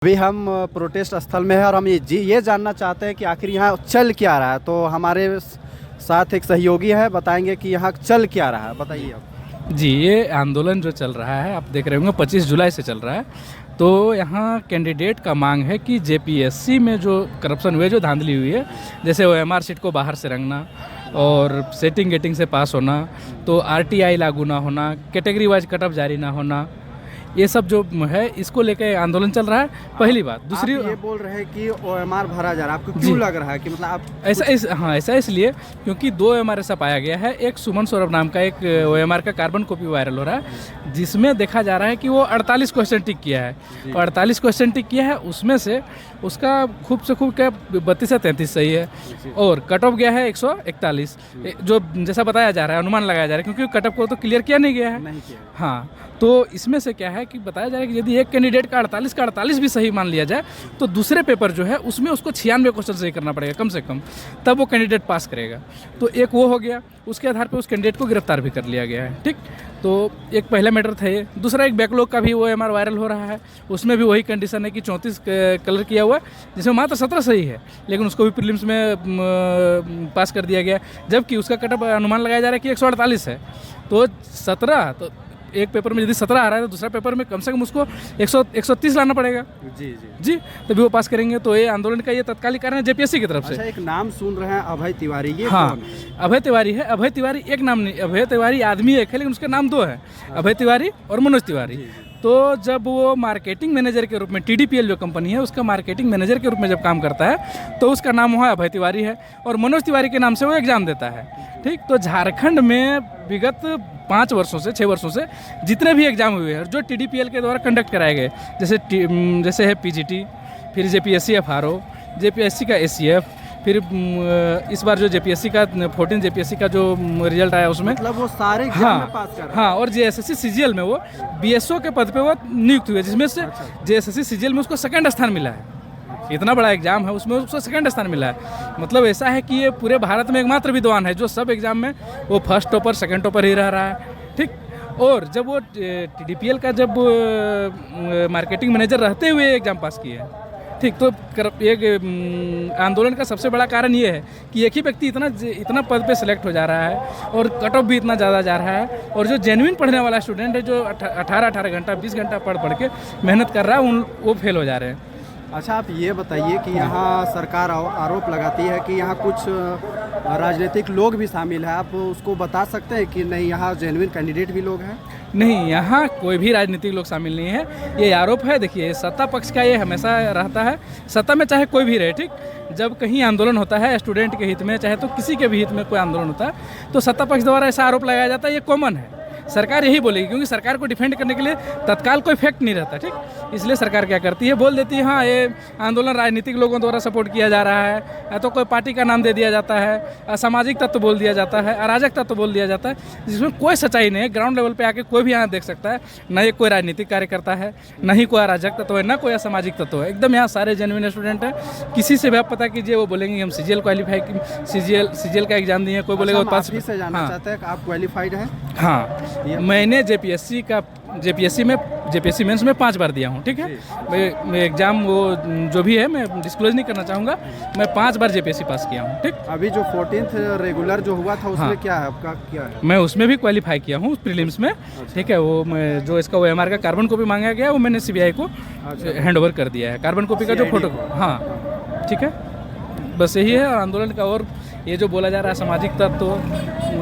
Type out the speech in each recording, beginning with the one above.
अभी हम प्रोटेस्ट स्थल में हैं और हम ये जानना चाहते हैं कि आखिर यहाँ चल क्या रहा है। तो हमारे साथ एक सहयोगी है, बताएंगे कि यहाँ चल क्या रहा है। बताइए आप। जी, ये आंदोलन जो चल रहा है आप देख रहे होंगे 25 जुलाई से चल रहा है। तो यहाँ कैंडिडेट का मांग है कि जेपीएससी में जो करप्शन हुए, जो धांधली हुई है, जैसे ओएमआर सीट को बाहर से रंगना और सेटिंग गेटिंग से पास होना, तो आरटीआई लागू ना होना, कैटेगरी वाइज कट ऑफ जारी ना होना, ये सब जो है इसको लेकर आंदोलन चल रहा है। पहली बात। दूसरी, आप ये बोल रहे हैं कि ओएमआर भरा जा रहा है, आपको क्यों लग रहा है कि मतलब आप ऐसा इसलिए क्योंकि 2 ओएमआर ऐसा पाया गया है। एक सुमन सौरभ नाम का एक ओएमआर का कार्बन कॉपी वायरल हो रहा है, जिसमें देखा जा रहा है कि वो 48 क्वेश्चन टिक किया है और 48 क्वेश्चन टिक किया है, उसमें से उसका खूब से खूब क्या 32 से 33 सही है और कट ऑफ गया है 141, जो जैसा बताया जा रहा है, अनुमान लगाया जा रहा है, क्योंकि कट ऑफ को तो क्लियर किया नहीं गया है। हाँ, तो इसमें से क्या है कि बताया जा रहा है कि यदि एक कैंडिडेट का 48 का 48 भी सही मान लिया जाए तो दूसरे पेपर जो है उसमें उसको 96 क्वेश्चन सही करना पड़ेगा कम से कम, तब वो कैंडिडेट पास करेगा। तो एक वो हो गया, उसके आधार पर उस कैंडिडेट को गिरफ्तार भी कर लिया गया है। ठीक, तो एक पहला मैटर था ये। दूसरा, एक बैकलॉग का भी वो एमआर वायरल हो रहा है, उसमें भी वही कंडीशन है कि 34 कलर किया हुआ है, जिसमें मात्र 17 सही है, लेकिन उसको भी प्रीलिम्स में पास कर दिया गया, जबकि उसका कटअप अनुमान लगाया जा रहा है कि 148 है। तो 17, तो एक पेपर में यदि 17 आ रहा है तो दूसरा पेपर में कम से कम उसको 130 लाना पड़ेगा। जी, तभी वो पास करेंगे। तो ये आंदोलन का ये तत्कालिक कारण है जेपीएससी की तरफ से। अच्छा, एक नाम सुन रहे हैं अभय तिवारी, ये हाँ, कौन है? अभय तिवारी है। अभय तिवारी एक नाम नहीं, अभय तिवारी आदमी एक है, लेकिन उसके नाम 2 हैं, अभय तिवारी और मनोज तिवारी। तो जब वो मार्केटिंग मैनेजर के रूप में, टीडीपीएल जो कंपनी है उसका मार्केटिंग मैनेजर के रूप में जब काम करता है तो उसका नाम वहाँ अभय तिवारी है और मनोज तिवारी के नाम से वो एग्ज़ाम देता है। ठीक, तो झारखंड में विगत 5 वर्षों से 6 वर्षों से जितने भी एग्ज़ाम हुए हैं जो टीडीपीएल के द्वारा कंडक्ट कराए गए, जैसे है पीजीटी, फिर जेपीएससी एफआरओ, जेपीएससी का एसीएफ, फिर इस बार जो जेपीएससी का 14 जेपीएससी का जो रिजल्ट आया उसमें मतलब वो सारे एग्जाम में पास कर रहे हैं। हाँ, और जेएसएससी सीजीएल में वो बीएसओ के पद पे वो नियुक्त हुए, जिसमें से जेएसएससी सीजीएल में उसको 2nd स्थान मिला है। इतना बड़ा एग्जाम है, उसमें उसको 2nd स्थान मिला है। मतलब ऐसा है कि ये पूरे भारत में एकमात्र विद्वान है जो सब एग्जाम में वो फर्स्ट टॉपर 2nd टॉपर ही रह रहा है। ठीक, और जब वो टीडीपीएल का जब मार्केटिंग मैनेजर रहते हुए एग्जाम पास किए हैं। ठीक, तो एक आंदोलन का सबसे बड़ा कारण ये है कि एक ही व्यक्ति इतना पद पे सिलेक्ट हो जा रहा है और कट ऑफ भी इतना ज़्यादा जा रहा है, और जो जेन्युइन पढ़ने वाला स्टूडेंट है जो 18 घंटा 20 घंटा पढ़ के मेहनत कर रहा है, वो फेल हो जा रहे हैं। अच्छा, आप ये बताइए कि यहाँ सरकार आरोप लगाती है कि यहाँ कुछ राजनीतिक लोग भी शामिल हैं, आप उसको बता सकते हैं कि नहीं यहाँ जेन्युइन कैंडिडेट भी लोग हैं? नहीं, यहाँ कोई भी राजनीतिक लोग शामिल नहीं है, ये आरोप है। देखिए, सत्ता पक्ष का ये हमेशा रहता है, सत्ता में चाहे कोई भी रहे। ठीक, जब कहीं आंदोलन होता है स्टूडेंट के हित में, चाहे तो किसी के भी हित में कोई आंदोलन होता है, तो सत्ता पक्ष द्वारा ऐसा आरोप लगाया जाता है, ये कॉमन है। सरकार यही बोलेगी, क्योंकि सरकार को डिफेंड करने के लिए तत्काल कोई फैक्ट नहीं रहता। ठीक, इसलिए सरकार क्या करती है, बोल देती है हाँ ये आंदोलन राजनीतिक लोगों द्वारा सपोर्ट किया जा रहा है, या तो कोई पार्टी का नाम दे दिया जाता है, असामाजिक तत्व बोल दिया जाता है, अराजक तत्व बोल दिया जाता है, जिसमें कोई सच्चाई नहीं है। ग्राउंड लेवल पे आके कोई भी यहाँ देख सकता है, न ये कोई राजनीतिक कार्यकर्ता है, न ही कोई अराजक तत्व है, न कोई असामाजिक तत्व है। एकदम यहाँ सारे जेन्युइन स्टूडेंट हैं। किसी से भी आप पता कीजिए, वो बोलेंगे हम सीजीएल क्वालिफाई, सीजीएल का एग्जाम दिए, कोई बोलेगा पास से जानना चाहते हैं कि आप क्वालिफाइड हैं? हाँ, मैंने जेपीएससी मेंस में 5 बार दिया हूँ। ठीक है, मैं एग्ज़ाम वो जो भी है मैं डिस्क्लोज नहीं करना चाहूँगा, मैं 5 बार जेपीएससी पास किया हूँ। ठीक, अभी जो 14th रेगुलर जो हुआ था उसमें क्या है आपका, क्या है? मैं उसमें भी क्वालिफाई किया हूँ प्रीलिम्स में। ठीक है, वो मैं जो इसका ओएमआर का कार्बन कॉपी मांगा गया वो मैंने सीबीआई को हैंड ओवर कर दिया है, कार्बन कॉपी का जो फोटो। हाँ, ठीक है, बस यही है आंदोलन का। और ये जो बोला जा रहा है सामाजिक तत्व,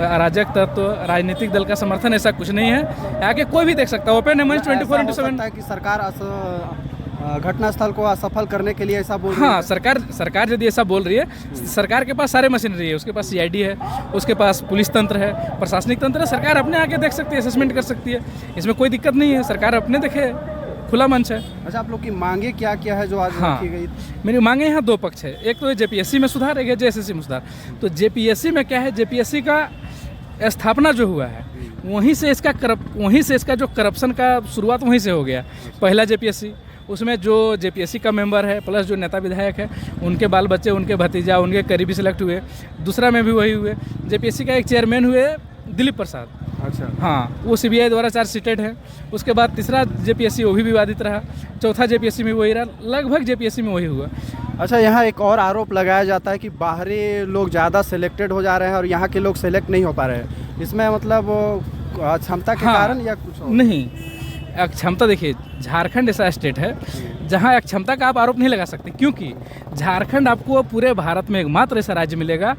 अराजक तत्व, राजनीतिक दल का समर्थन, ऐसा कुछ नहीं है। आगे कोई भी देख सकता है, ओपन है मंच 24/7 कि सरकार घटनास्थल को असफल करने के लिए ऐसा बोल रही है। हाँ, सरकार यदि ऐसा बोल रही है, सरकार के पास सारे मशीनरी है, उसके पास सीआईडी है, उसके पास पुलिस तंत्र है, प्रशासनिक तंत्र है, सरकार अपने आके देख सकती है, असेसमेंट कर सकती है, इसमें कोई दिक्कत नहीं है, सरकार अपने देखे, खुला मंच है। अच्छा, आप लोग की मांगे क्या क्या है जो आज रखी गई? मेरी मांगे यहाँ 2 पक्ष है, एक तो जेपीएससी में सुधार, एक है जेएसएससी में सुधार। तो जेपीएससी में क्या है, जेपीएससी का स्थापना जो हुआ है वहीं से इसका जो करप्शन का शुरुआत वहीं से हो गया। पहला जेपीएससी, उसमें जो जेपीएससी का मेंबर है प्लस जो नेता विधायक है उनके बाल बच्चे, उनके भतीजा, उनके करीबी सिलेक्ट हुए। दूसरा में भी वही हुए। जेपीएससी का एक चेयरमैन हुए दिलीप प्रसाद। अच्छा। हाँ, वो सीबीआई द्वारा चार्जशीटेड है। उसके बाद तीसरा जेपीएससी वो भी विवादित रहा, चौथा जेपीएससी में वही रहा, लगभग जेपीएससी में वही हुआ। अच्छा, यहाँ एक और आरोप लगाया जाता है कि बाहरी लोग ज़्यादा सिलेक्टेड हो जा रहे हैं और यहाँ के लोग सेलेक्ट नहीं हो पा रहे हैं। इसमें मतलब क्षमता के कारण या कुछ और? नहीं, अक्षमता देखिए, झारखंड ऐसा स्टेट है जहाँ अक्षमता का आप आरोप नहीं लगा सकते, क्योंकि झारखंड आपको पूरे भारत में एकमात्र ऐसा राज्य मिलेगा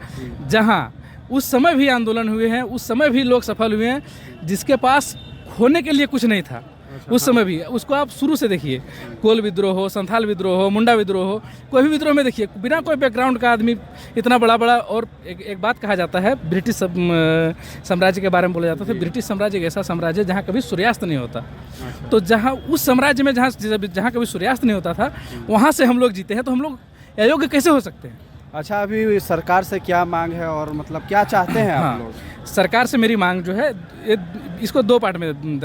जहाँ उस समय भी आंदोलन हुए हैं, उस समय भी लोग सफल हुए हैं, जिसके पास खोने के लिए कुछ नहीं था। उस समय भी उसको आप शुरू से देखिए, कोल विद्रोह हो, संथाल विद्रोह हो, मुंडा विद्रोह हो, कोई भी विद्रोह में देखिए, बिना कोई बैकग्राउंड का आदमी इतना बड़ा और एक बात कहा जाता है, ब्रिटिश साम्राज्य के बारे में बोला जाता था। ब्रिटिश साम्राज्य एक ऐसा साम्राज्य जहाँ कभी सूर्यास्त नहीं होता। तो जहाँ उस साम्राज्य में जहाँ कभी सूर्यास्त नहीं होता था, वहाँ से हम लोग जीते हैं, तो हम लोग अयोग्य कैसे हो सकते हैं? अच्छा, अभी सरकार से क्या मांग है और मतलब क्या चाहते हैं आप लोग? सरकार से मेरी मांग जो है, इसको दो पार्ट में,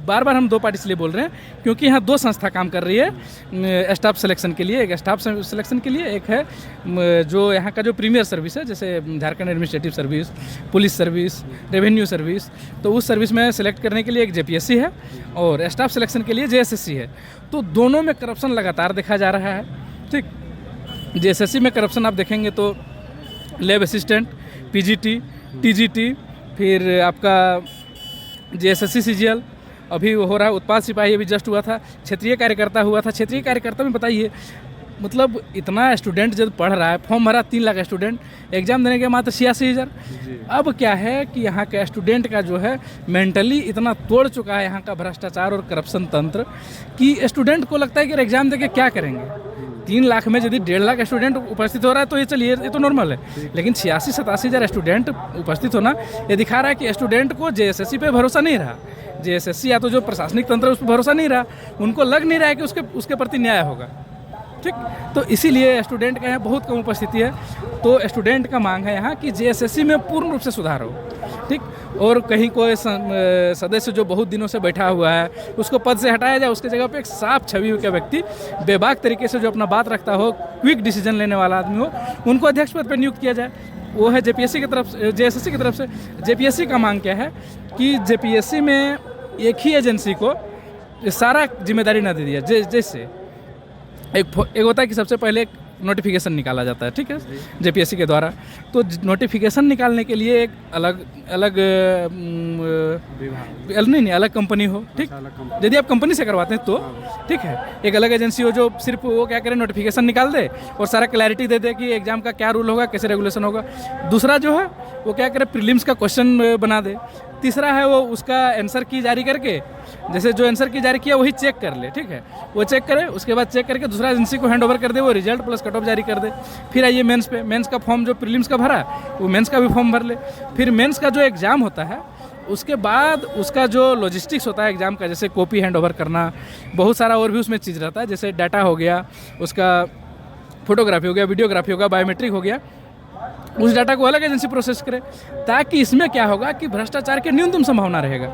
बार बार हम दो पार्ट इसलिए बोल रहे हैं क्योंकि यहाँ दो संस्था काम कर रही है स्टाफ सिलेक्शन के लिए। एक स्टाफ सिलेक्शन के लिए, एक है जो यहाँ का जो प्रीमियर सर्विस है, जैसे Jharkhand administrative service, police service, revenue service. तो उस सर्विस में सेलेक्ट करने के लिए एक जेपीएससी है और स्टाफ सिलेक्शन के लिए जेएसएससी है। तो दोनों में करप्शन लगातार देखा जा रहा है। ठीक, जेएसएससी में करप्शन आप देखेंगे तो लैब असिस्टेंट, पीजीटी, टीजीटी, फिर आपका जेएसएससी सीजीएल, अभी हो रहा है उत्पाद सिपाही, अभी जस्ट हुआ था, क्षेत्रीय कार्यकर्ता हुआ था। क्षेत्रीय कार्यकर्ता में बताइए, मतलब इतना स्टूडेंट जब पढ़ रहा है, फॉर्म भरा 3 लाख स्टूडेंट, एग्जाम देने के मात्र 86,000। अब क्या है कि यहाँ के स्टूडेंट का जो है मेंटली इतना तोड़ चुका है यहाँ का भ्रष्टाचार और करप्शन तंत्र कि स्टूडेंट को लगता है कि एग्जाम देके क्या करेंगे। 3 लाख में यदि 1.5 लाख स्टूडेंट उपस्थित हो रहा है तो ये चलिए, ये तो नॉर्मल है, लेकिन 86-87,000 स्टूडेंट उपस्थित होना ये दिखा रहा है कि स्टूडेंट को जेएसएससी पे भरोसा नहीं रहा। जेएसएससी या तो जो प्रशासनिक तंत्र है उस पर भरोसा नहीं रहा, उनको लग नहीं रहा है कि उसके प्रति न्याय होगा। ठीक, तो इसीलिए स्टूडेंट का यहाँ बहुत कम उपस्थिति है। तो स्टूडेंट का मांग है यहाँ कि जेएसएससी में पूर्ण रूप से सुधार हो। ठीक, और कहीं कोई सदस्य जो बहुत दिनों से बैठा हुआ है उसको पद से हटाया जाए, उसके जगह पे एक साफ छवि का व्यक्ति बेबाक तरीके से जो अपना बात रखता हो, क्विक डिसीजन लेने वाला आदमी हो, उनको अध्यक्ष पद पर नियुक्त किया जाए। वो है जेपीएससी की तरफ से, जेएसएससी की तरफ से। जेपीएससी का मांग क्या है कि जेपीएससी में एक ही एजेंसी को सारा जिम्मेदारी ना दे दिया। जैसे एक होता है कि सबसे पहले एक नोटिफिकेशन निकाला जाता है, ठीक है, जेपीएससी के द्वारा। तो नोटिफिकेशन निकालने के लिए एक अलग अलग कंपनी हो। ठीक, यदि आप कंपनी से करवाते हैं तो ठीक है, एक अलग एजेंसी हो जो सिर्फ वो क्या करे, नोटिफिकेशन निकाल दे और सारा क्लैरिटी दे दे कि एग्जाम का क्या रूल होगा, कैसे रेगुलेशन होगा। दूसरा जो है वो क्या करे, प्रीलिम्स का क्वेश्चन बना दे। तीसरा है वो उसका आंसर की जारी करके, जैसे जो आंसर की जारी किया वही चेक कर ले। ठीक है, वो चेक करे, उसके बाद चेक करके दूसरा एजेंसी को हैंड ओवर कर दे, वो रिजल्ट प्लस कट ऑफ जारी कर दे। फिर आइए मेंस पे, मेंस का फॉर्म जो प्रीलिम्स का भरा वो मेंस का भी फॉर्म भर ले। फिर मेंस का जो एग्ज़ाम होता है उसके बाद उसका जो लॉजिस्टिक्स होता है एग्ज़ाम का, जैसे कॉपी हैंड ओवर करना, बहुत सारा और भी उसमें चीज़ रहता है, जैसे डाटा हो गया, उसका फोटोग्राफी हो गया, वीडियोग्राफी हो गया, बायोमेट्रिक हो गया, उस डाटा को अलग एजेंसी प्रोसेस करे, ताकि इसमें क्या होगा कि भ्रष्टाचार की न्यूनतम संभावना रहेगा।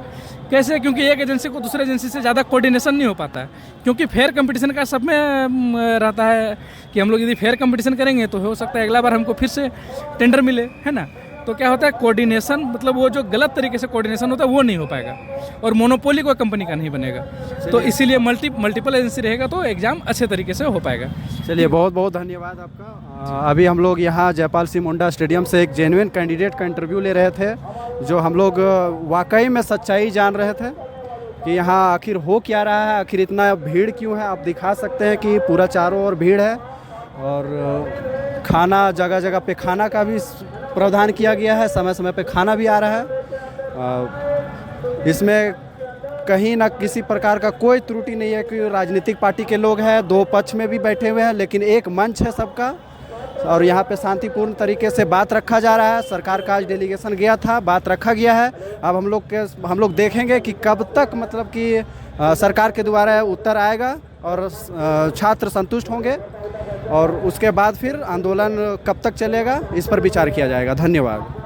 कैसे? क्योंकि एक एजेंसी को दूसरे एजेंसी से ज़्यादा कोऑर्डिनेशन नहीं हो पाता है, क्योंकि फेयर कंपटीशन का सब में रहता है कि हम लोग यदि फेयर कंपटीशन करेंगे तो हो सकता है अगला बार हमको फिर से टेंडर मिले, है ना। तो क्या होता है, कोऑर्डिनेशन, मतलब वो जो गलत तरीके से कोऑर्डिनेशन होता है वो नहीं हो पाएगा और मोनोपोली कोई कंपनी का नहीं बनेगा। तो इसीलिए मल्टीपल एजेंसी रहेगा तो एग्ज़ाम अच्छे तरीके से हो पाएगा। चलिए, बहुत बहुत धन्यवाद आपका। अभी हम लोग यहाँ जयपाल सिंह मुंडा स्टेडियम से एक जेन्युइन कैंडिडेट का इंटरव्यू ले रहे थे, जो हम लोग वाकई में सच्चाई जान रहे थे कि यहाँ आखिर हो क्या रहा है, आखिर इतना भीड़ क्यों है। आप दिखा सकते हैं कि पूरा चारों ओर भीड़ है और खाना, जगह जगह पे खाना का भी प्रावधान किया गया है, समय समय पे खाना भी आ रहा है। इसमें कहीं ना किसी प्रकार का कोई त्रुटि नहीं है कि राजनीतिक पार्टी के लोग हैं, दो पक्ष में भी बैठे हुए हैं, लेकिन एक मंच है सबका और यहाँ पे शांतिपूर्ण तरीके से बात रखा जा रहा है। सरकार का आज डेलीगेशन गया था, बात रखा गया है। अब हम लोग देखेंगे कि कब तक मतलब कि सरकार के द्वारा उत्तर आएगा और छात्र संतुष्ट होंगे और उसके बाद फिर आंदोलन कब तक चलेगा इस पर विचार किया जाएगा। धन्यवाद।